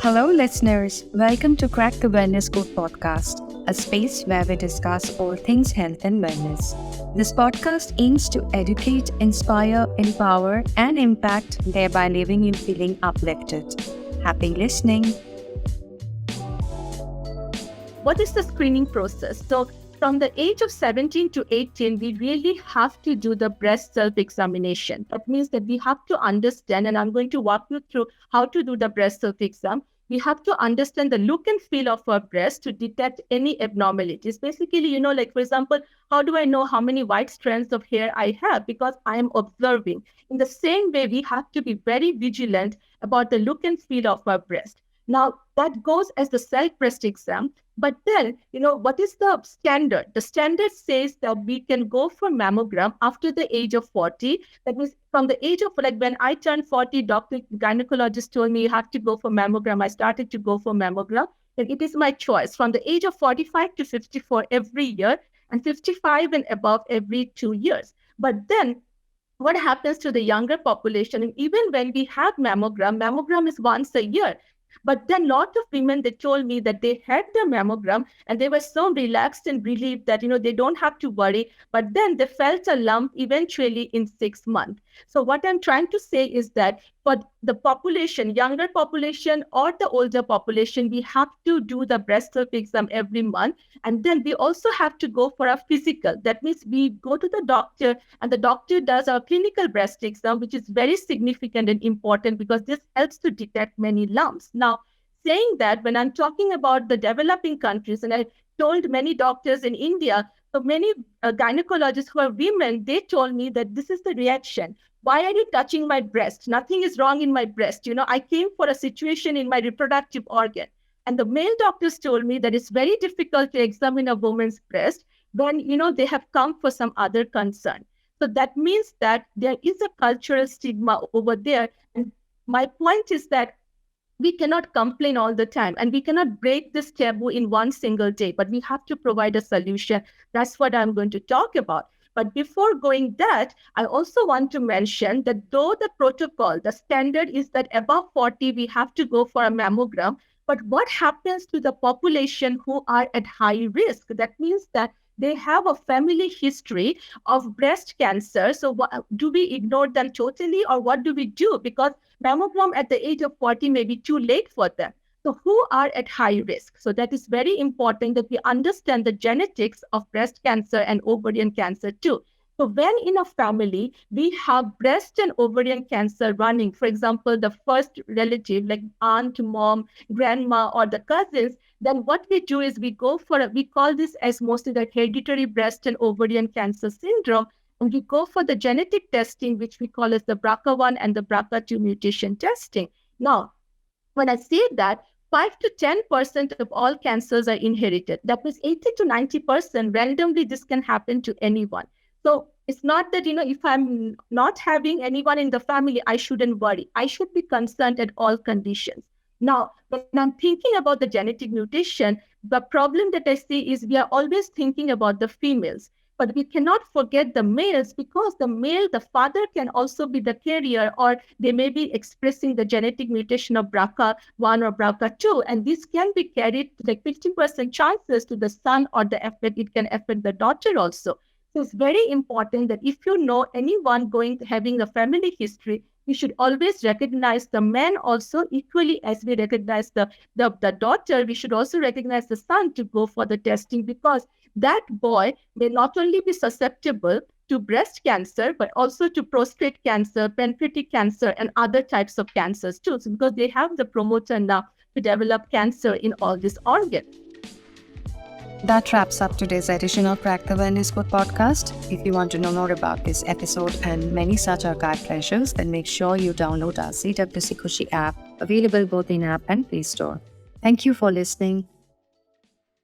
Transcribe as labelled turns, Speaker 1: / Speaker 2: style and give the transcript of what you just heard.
Speaker 1: Hello, listeners. Welcome to Crack the Wellness Code podcast, a space where we discuss all things health and wellness. This podcast aims to educate, inspire, empower, and impact, thereby leaving you feeling uplifted. Happy listening.
Speaker 2: What is the screening process? So, from the age of 17 to 18, we really have to do the breast self-examination. That means that we have to understand, and I'm going to walk you through how to do the breast self-exam. We have to understand the look and feel of our breast to detect any abnormalities. Basically, like for example, how do I know how many white strands of hair I have? Because I am observing. In the same way, we have to be very vigilant about the look and feel of our breast. Now, that goes as the self-breast exam. But then, what is the standard? The standard says that we can go for mammogram after the age of 40. That means from the age of, when I turned 40, gynecologist told me you have to go for mammogram. I started to go for mammogram. And it is my choice from the age of 45 to 54 every year and 55 and above every 2 years. But then what happens to the younger population? And even when we have mammogram is once a year. But then a lot of women, they told me that they had their mammogram and they were so relaxed and relieved that, they don't have to worry. But then they felt a lump eventually in 6 months. So what I'm trying to say is that for the population, younger population or the older population, we have to do the breast self exam every month. And then we also have to go for a physical. That means we go to the doctor and the doctor does our clinical breast exam, which is very significant and important because this helps to detect many lumps. Now, saying that, when I'm talking about the developing countries, and I told many doctors in India, so many gynecologists who are women, they told me that this is the reaction. Why are you touching my breast? Nothing is wrong in my breast. I came for a situation in my reproductive organ. And the male doctors told me that it's very difficult to examine a woman's breast when, they have come for some other concern. So that means that there is a cultural stigma over there. And my point is that we cannot complain all the time and we cannot break this taboo in one single day, but we have to provide a solution. That's what I'm going to talk about. But before going that, I also want to mention that though the protocol, the standard is that above 40, we have to go for a mammogram. But what happens to the population who are at high risk? That means that they have a family history of breast cancer. So do we ignore them totally, or what do we do? Because mammogram at the age of 40 may be too late for them. So who are at high risk? So that is very important that we understand the genetics of breast cancer and ovarian cancer too. So when in a family, we have breast and ovarian cancer running, for example, the first relative like aunt, mom, grandma, or the cousins, then what we do is we call this as mostly the hereditary breast and ovarian cancer syndrome. And we go for the genetic testing, which we call as the BRCA1 and the BRCA2 mutation testing. Now, when I say that, 5 to 10% of all cancers are inherited. That means 80 to 90% randomly this can happen to anyone. So it's not that, if I'm not having anyone in the family, I shouldn't worry. I should be concerned at all conditions. Now, when I'm thinking about the genetic mutation, the problem that I see is we are always thinking about the females. But we cannot forget the males, because the father can also be the carrier, or they may be expressing the genetic mutation of BRCA1 or BRCA2. And this can be carried to like 50% chances to the son, or it can affect the daughter also. So it's very important that if you know anyone having a family history, we should always recognize the man also equally as we recognize the daughter. We should also recognize the son to go for the testing, because that boy may not only be susceptible to breast cancer, but also to prostate cancer, pancreatic cancer, and other types of cancers too, because they have the promoter now to develop cancer in all these organs.
Speaker 1: That wraps up today's edition of Crack the Wellness Code podcast. If you want to know more about this episode and many such archive pleasures, then make sure you download our CWC Kushi app, available both in app and Play Store. Thank you for listening.